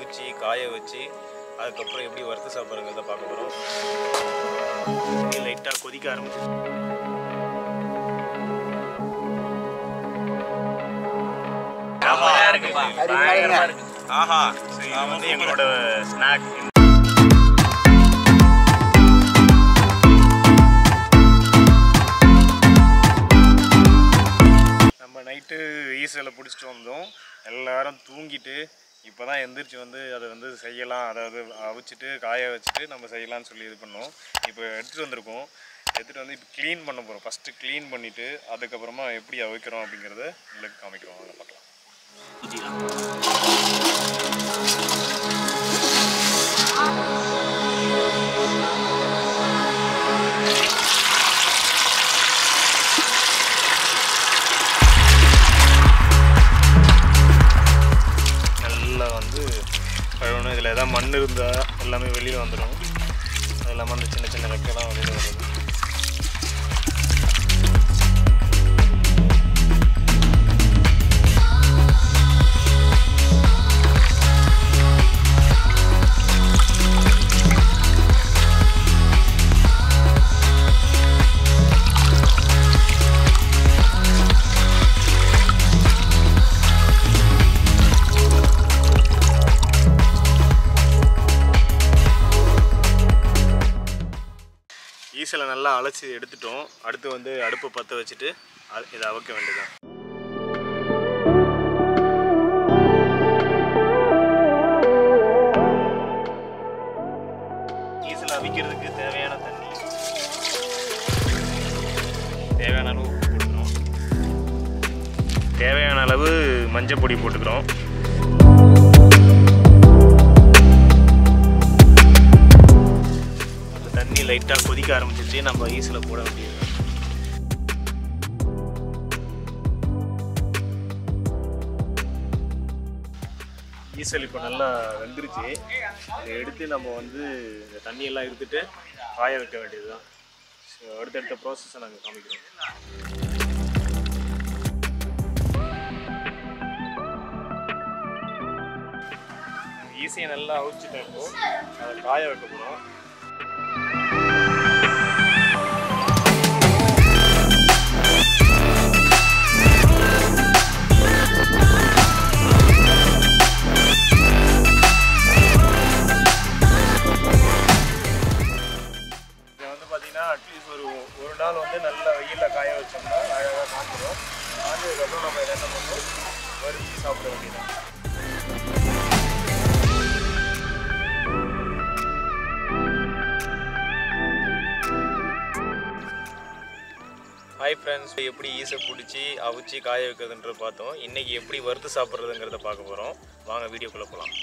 அவிச்சு காய வச்சு அதுக்கப்புறம் எப்படி வறுத்து சாப்பிட்றங்கிறத பார்க்க போகிறோம். லைட்டாக கொதிக்க ஆரம்பிச்சு ஆஹா இது வந்து எங்களோட ஸ்நாக். நம்ம நைட்டு ஈசலை பிடிச்சிட்டு வந்தோம். எல்லாரும் தூங்கிட்டு இப்போ தான் எந்திரிச்சு வந்து அதை வந்து செய்யலாம், அதாவது அவிச்சிட்டு காய வச்சுட்டு நம்ம செய்யலாம்னு சொல்லி இது பண்ணோம். இப்போ எடுத்துகிட்டு வந்திருக்கோம். எடுத்துகிட்டு வந்து இப்போ க்ளீன் பண்ண போகிறோம். ஃபஸ்ட்டு க்ளீன் பண்ணிவிட்டு அதுக்கப்புறமா எப்படி அவிக்கிறோம் அப்படிங்கிறத உங்களுக்கு காமிக்கிறோம். அதை பார்க்கலாம். நல்லா வந்து கழுவணும். இதில் எதாவது மண் இருந்தால் எல்லாமே வெளியில் வந்துடும். அது இல்லாமல் அந்த சின்ன சின்ன ரெக்கைலாம் வெளியில் வருது. ஈசலை நல்லா அழைச்சி எடுத்துட்டோம். அடுத்து வந்து அடுப்பை பற்ற வச்சுட்டு இதை அவிக்க வேண்டியதான். ஈசலை அவிக்கிறதுக்கு தேவையான தண்ணி, தேவையான அளவு உப்பு போட்டுக்கிறோம், தேவையான அளவு மஞ்சள் பொடி போட்டுக்கிறோம். தண்ணி லைட்டாக கொதிக்க ஆரம்பிச்சிச்சு. நம்ம ஈஸில் போட வேண்டியது. ஈசல் இப்போ நல்லா வெந்துருச்சு. இதை எடுத்து நம்ம வந்து இந்த தண்ணியெல்லாம் எடுத்துட்டு காய வைக்க வேண்டியது தான். அடுத்தடுத்த ப்ராசஸை நாங்கள் காமிக்கிறோம். ஈஸியை நல்லா அவிச்சிட்டப்போ அதை காய வைக்க போகிறோம். அட்லீஸ்ட் ஒரு நாள் வந்து நல்ல வெயிலில் காய வச்சோம்னா அழகாக காஞ்சிடும். காஞ்சதுக்கப்புறம் நம்ம என்ன பண்ணுவோம், வறுத்து சாப்பிட வேண்டியதான். ஹாய் ஃப்ரெண்ட்ஸ், எப்படி ஈஸை பிடிச்சி அவிச்சு காய வைக்கிறதுன்ற பார்த்தோம். இன்றைக்கி எப்படி வறுத்து சாப்பிட்றதுங்கிறத பார்க்க போகிறோம். வாங்க வீடியோக்குள்ளே போகலாம்.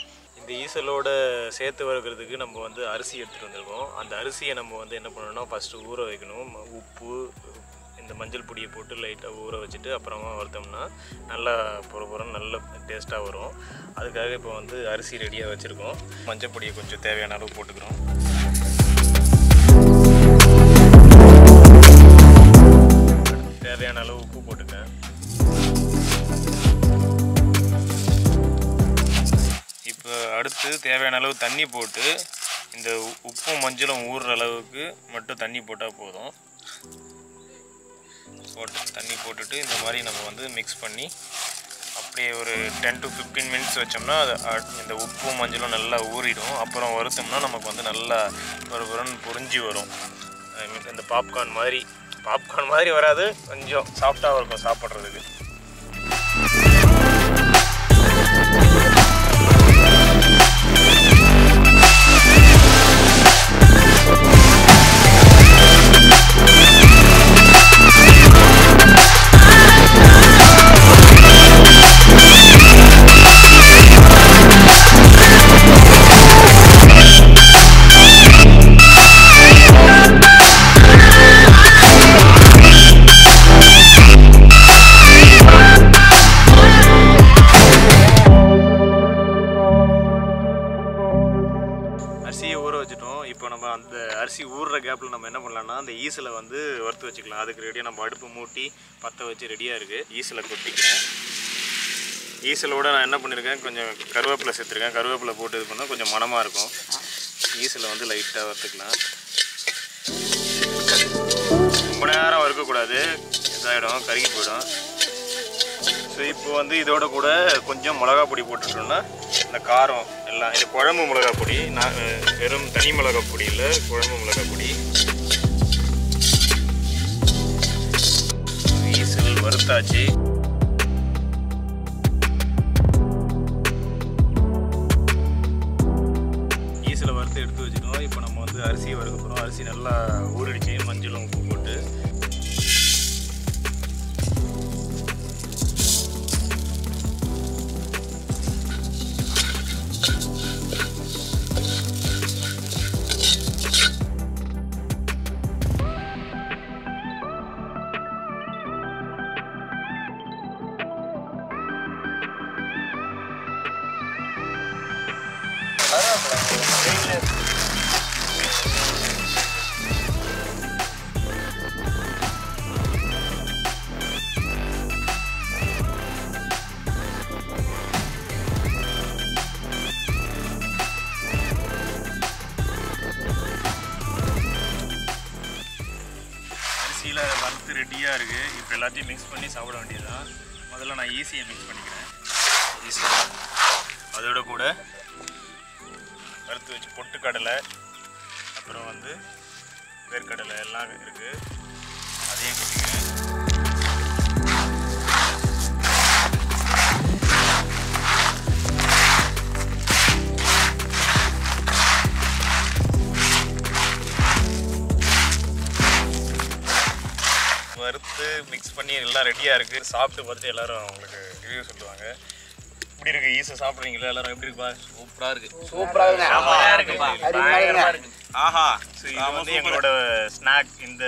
இந்த ஈசலோட சேர்த்து வறுக்கிறதுக்கு நம்ம வந்து அரிசி எடுத்துகிட்டு வந்திருக்கோம். அந்த அரிசியை நம்ம வந்து என்ன பண்ணணும்னா ஃபஸ்ட்டு ஊற வைக்கணும். உப்பு இந்த மஞ்சள் பொடியை போட்டு லைட்டாக ஊற வச்சுட்டு அப்புறமா வறுத்தோம்னா நல்லா பொறுப்புறம் நல்ல டேஸ்ட்டாக வரும். அதுக்காக இப்போ வந்து அரிசி ரெடியாக வச்சுருக்கோம். மஞ்சள் பொடியை கொஞ்சம் தேவையான அளவு போட்டுக்கிறோம். தேவையான அளவு உப்பு போட்டுக்கேன். இப்போ அடுத்து தேவையான அளவு தண்ணி போட்டு இந்த உப்பும் மஞ்சளும் ஊறுற அளவுக்கு மட்டும் தண்ணி போட்டால் போதும். தண்ணி போட்டுட்டு இந்த மாதிரி நம்ம வந்து மிக்ஸ் பண்ணி அப்படியே ஒரு 10 to 15 மினிட்ஸ் வச்சோம்னா இந்த உப்பும் மஞ்சளும் நல்லா ஊறிடும். அப்புறம் வறுத்தோம்னா நமக்கு வந்து நல்லா ஒரு பொரிஞ்சு வரும். இந்த பாப்கார்ன் மாதிரி வராது, கொஞ்சம் சாஃப்டாக இருக்கும் சாப்பிட்றதுக்கு. இப்போ நம்ம அந்த அரிசி ஊறுற கேப்பில் நம்ம என்ன பண்ணலாம்னா அந்த ஈசலை வந்து வறுத்து வச்சுக்கலாம். அதுக்கு ரெடியாக நம்ம அடுப்பு மூட்டி பற்ற வச்சு ரெடியாக இருக்குது. ஈசலை கொட்டிக்கிறேன். ஈசலோட நான் என்ன பண்ணியிருக்கேன், கொஞ்சம் கருவேப்பிலை சேர்த்துருக்கேன். கருவேப்பிலை போட்டு இது பண்ணால் கொஞ்சம் மணமாக இருக்கும். ஈசலை வந்து லைட்டாக வறுத்துக்கலாம். ரொம்ப நேரம் வறுக்கக்கூடாது, இதாகிடும், கருகி போயிடும். ஸோ இப்போ வந்து இதோட கூட கொஞ்சம் மிளகா பொடி போட்டுட்டோம்னா இந்த காரம் எல்லாம், இது குழம்பு மிளகா பொடி, நான் வெறும் தனி மிளகா பொடி இல்லை, குழம்பு மிளகா பொடி. ஈசல் வறுத்தாச்சு. ஈசலை வறுத்து எடுத்து வச்சுக்கணும். இப்போ நம்ம வந்து அரிசியை வறுக்க போகிறோம். அரிசி நல்லா ஊறிடுச்சு, மஞ்சளும் உப்பு போட்டு. அரிசியில் வறுத்து ரெடியாக இருக்குது. இப்போ எல்லாத்தையும் மிக்ஸ் பண்ணி சாப்பிட வேண்டியதுதான். முதல்ல நான் ஈஸியை மிக்ஸ் பண்ணிக்கிறேன். ஈஸி அதோட கூட வறுத்து வச்சு பொட்டுக்கடலை, அப்புறம் வந்து வேர்க்கடலை எல்லாம் இருக்குது, அதையும் கொட்டிக்கிறேன். வறுத்து மிக்ஸ் பண்ணி எல்லாம் ரெடியாக இருக்குது. சாப்பிட்டு பார்த்துட்டு எல்லோரும் அவங்களுக்கு ரிவ்யூ சொல்லுவாங்க. எப்படி இருக்குது ஈஸை சாப்பிட்றீங்களா எல்லாரும்? எப்படி இருக்குப்பா? சூப்பராக இருக்குது. சூப்பராக இருக்குது. ஆஹா. ஸோ இது வந்து எங்களோட ஸ்நாக். இந்த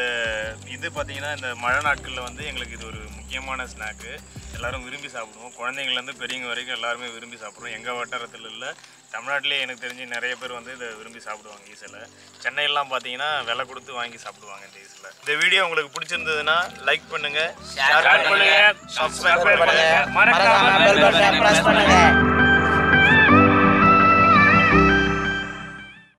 இது பார்த்தீங்கன்னா இந்த மழை நாட்களில் வந்து எங்களுக்கு இது ஒரு முக்கியமான ஸ்நாக்கு. எல்லோரும் விரும்பி சாப்பிடுவோம். குழந்தைங்கள்லேருந்து பெரியவங்க வரைக்கும் எல்லாருமே விரும்பி சாப்பிடுவோம். எங்கள் வட்டாரத்தில் இல்லை, தமிழ்நாட்டிலே எனக்கு தெரிஞ்சு நிறைய பேர் வந்து இதை விரும்பி சாப்பிடுவாங்க. ஈசலை சென்னையெல்லாம் பார்த்தீங்கன்னா விலை கொடுத்து வாங்கி சாப்பிடுவாங்க இந்த ஈசலை. இந்த வீடியோ உங்களுக்கு பிடிச்சிருந்ததுன்னா லைக் பண்ணுங்கள், ஷேர் பண்ணுங்கள், சப்ஸ்கிரைப் பண்ணுங்கள், மறக்காம பெல் பட்டனை பிரஸ் பண்ணுங்கள்.